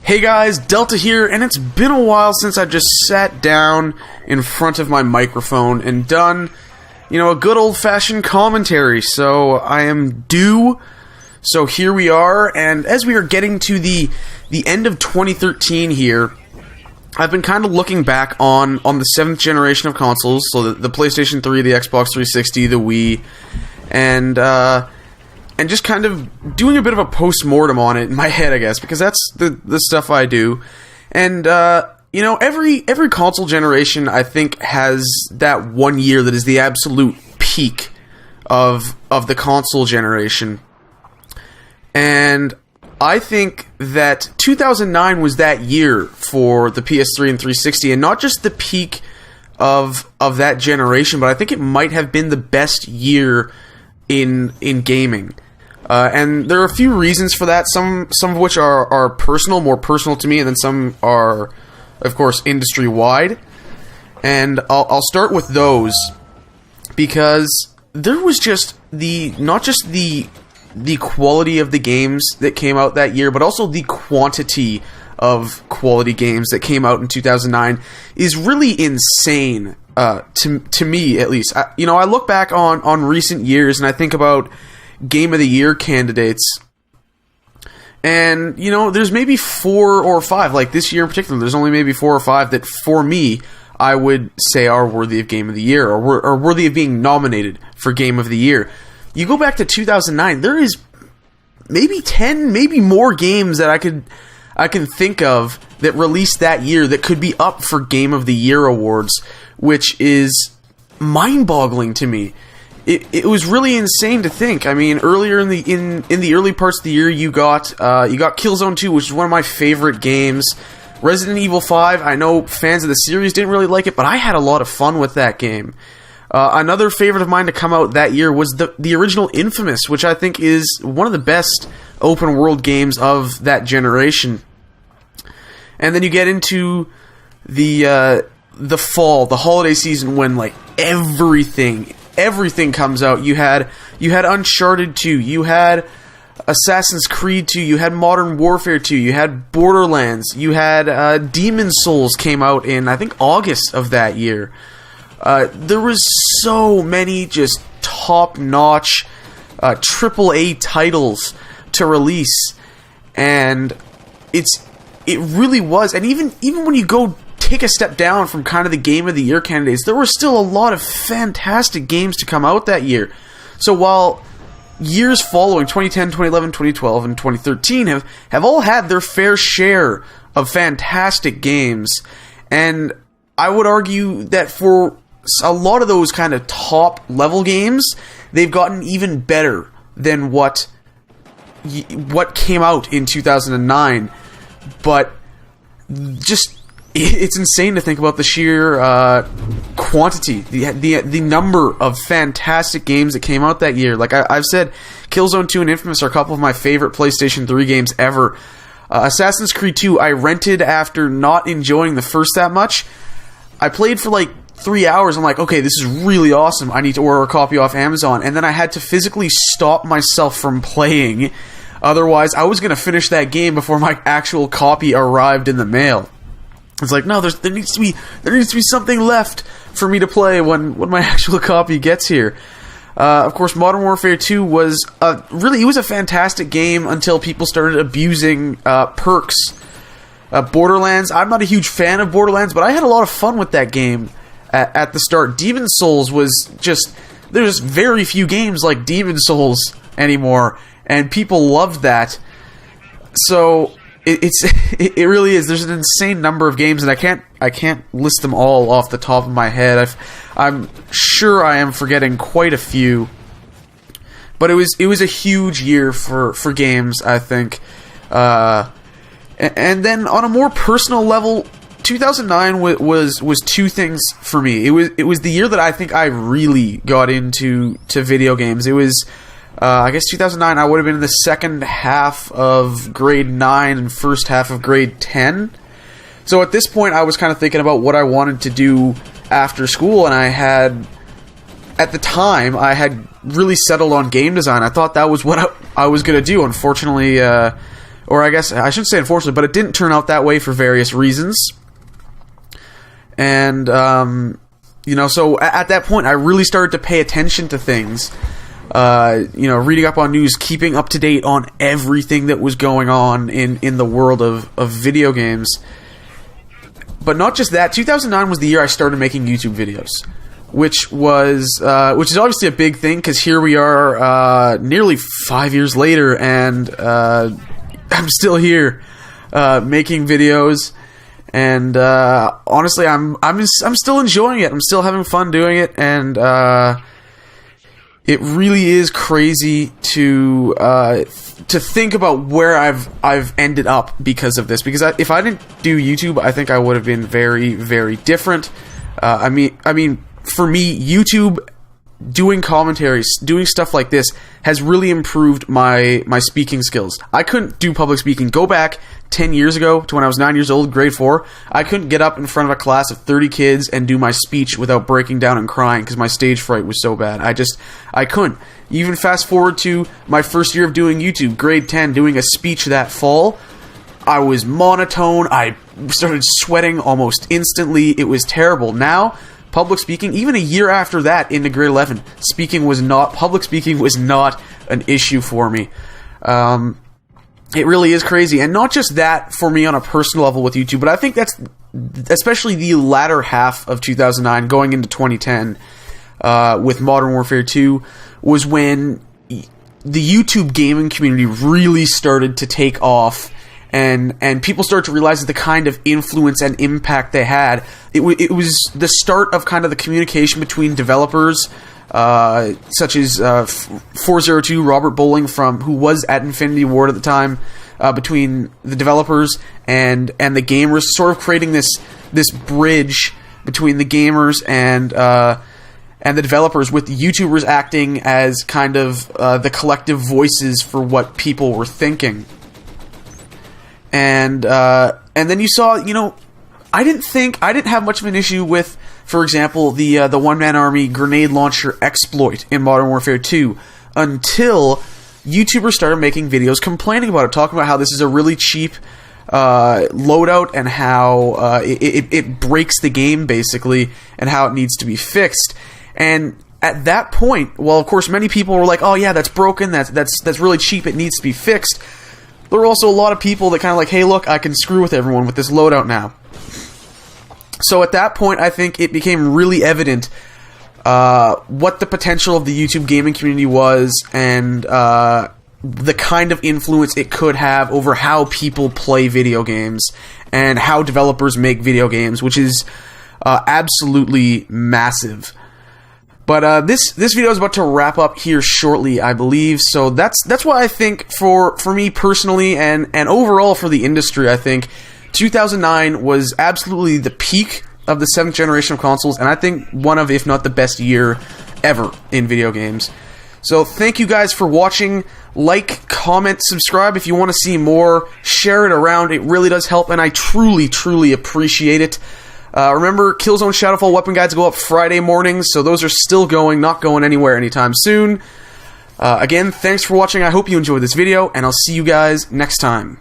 Hey guys, Delta here, and it's been a while since I just sat down in front of my microphone and done, a good old-fashioned commentary, so I am due. So here we are, and as we are getting to the end of 2013 here, I've been kind of looking back on the 7th generation of consoles, so the PlayStation 3, the Xbox 360, the Wii, and just kind of doing a bit of a post-mortem on it in my head, I guess, because that's the stuff I do. And, every console generation, I think, has that one year that is the absolute peak of the console generation. And I think that 2009 was that year for the PS3 and 360, and not just the peak of that generation, but I think it might have been the best year in gaming. And there are a few reasons for that, some of which are more personal to me, and then some are, of course, industry-wide. And I'll start with those, because there was just not just the quality of the games that came out that year, but also the quantity of quality games that came out in 2009 is really insane, to me, at least. I look back on recent years, and I think about Game of the Year candidates, and there's maybe 4 or 5, like this year in particular, there's only maybe 4 or 5 that for me I would say are worthy of Game of the Year, or worthy of being nominated for Game of the Year. You go back to 2009, there is maybe 10, maybe more games that I can think of that released that year that could be up for Game of the Year awards, which is mind-boggling to me. It was really insane to think. I mean, earlier in the early parts of the year, you got Killzone 2, which is one of my favorite games. Resident Evil 5, I know fans of the series didn't really like it, but I had a lot of fun with that game. Another favorite of mine to come out that year was the original Infamous, which I think is one of the best open world games of that generation. And then you get into the fall, the holiday season, when like everything comes out. You had Uncharted 2, you had Assassin's Creed 2, you had Modern Warfare 2, you had Borderlands, you had Demon's Souls came out in, I think, August of that year. There was so many just top-notch AAA titles to release, and it really was. And even when you go take a step down from kind of the Game of the Year candidates, there were still a lot of fantastic games to come out that year. So while years following, 2010, 2011, 2012, and 2013 have all had their fair share of fantastic games, and I would argue that for a lot of those kind of top level games, they've gotten even better than what came out in 2009. But just, it's insane to think about the sheer quantity, the number of fantastic games that came out that year. Like I've said, Killzone 2 and Infamous are a couple of my favorite PlayStation 3 games ever. Assassin's Creed 2 I rented after not enjoying the first that much. I played for like 3 hours. I'm like, okay, this is really awesome. I need to order a copy off Amazon. And then I had to physically stop myself from playing. Otherwise, I was going to finish that game before my actual copy arrived in the mail. It's like, no, there needs to be something left for me to play when my actual copy gets here. Of course, Modern Warfare 2 was it was a fantastic game until people started abusing perks. Borderlands, I'm not a huge fan of Borderlands, but I had a lot of fun with that game at the start. Demon's Souls was just, there's very few games like Demon's Souls anymore, and people loved that. So it really is. There's an insane number of games, and I can't list them all off the top of my head. I'm sure I am forgetting quite a few, but it was a huge year for games, I think. And then on a more personal level, 2009 was two things for me. It was the year that I think I really got into video games. It was, I guess 2009, I would have been in the second half of grade 9 and first half of grade 10. So at this point, I was kind of thinking about what I wanted to do after school, and at the time, I had really settled on game design. I thought that was what I was going to do. Unfortunately, or I guess I shouldn't say unfortunately, but it didn't turn out that way for various reasons. And you know, so at that point, I really started to pay attention to things. You know, reading up on news, keeping up to date on everything that was going on in the world of video games. But not just that, 2009 was the year I started making YouTube videos, which is obviously a big thing, because here we are nearly 5 years later, and I'm still here making videos. And honestly, I'm still enjoying it. I'm still having fun doing it, and it really is crazy to think about where I've ended up because of this. Because if I didn't do YouTube, I think I would have been very, very different. I mean, for me, YouTube, doing commentaries, doing stuff like this has really improved my speaking skills. I couldn't do public speaking. Go back 10 years ago to when I was 9 years old, grade 4. I couldn't get up in front of a class of 30 kids and do my speech without breaking down and crying because my stage fright was so bad. I couldn't. Even fast forward to my first year of doing YouTube, grade 10, doing a speech that fall. I was monotone. I started sweating almost instantly. It was terrible. Now, public speaking, even a year after that, into grade 11, public speaking was not an issue for me. It really is crazy. And not just that for me on a personal level with YouTube, but I think that's especially the latter half of 2009 going into 2010 with Modern Warfare 2 was when the YouTube gaming community really started to take off. And people start to realize the kind of influence and impact they had. It was the start of kind of the communication between developers, such as 402 Robert Bowling who was at Infinity Ward at the time, between the developers and the gamers, sort of creating this bridge between the gamers and the developers, with the YouTubers acting as kind of the collective voices for what people were thinking. And then you saw, you know, I didn't have much of an issue with, for example, the one-man army grenade launcher exploit in Modern Warfare 2 until YouTubers started making videos complaining about it, talking about how this is a really cheap loadout and how it breaks the game, basically, and how it needs to be fixed. And at that point, well, of course, many people were like, oh yeah, that's broken, that's really cheap, it needs to be fixed. There were also a lot of people that kind of like, hey, look, I can screw with everyone with this loadout now. So at that point, I think it became really evident what the potential of the YouTube gaming community was, and the kind of influence it could have over how people play video games and how developers make video games, which is absolutely massive. But this video is about to wrap up here shortly, I believe. So that's why I think for me personally and overall for the industry, I think 2009 was absolutely the peak of the 7th generation of consoles, and I think one of, if not the best year ever in video games. So thank you guys for watching. Like, comment, subscribe if you want to see more. Share it around. It really does help, and I truly, truly appreciate it. Remember, Killzone Shadowfall weapon guides go up Friday mornings, so those are still going, not going anywhere anytime soon. Again, thanks for watching. I hope you enjoyed this video, and I'll see you guys next time.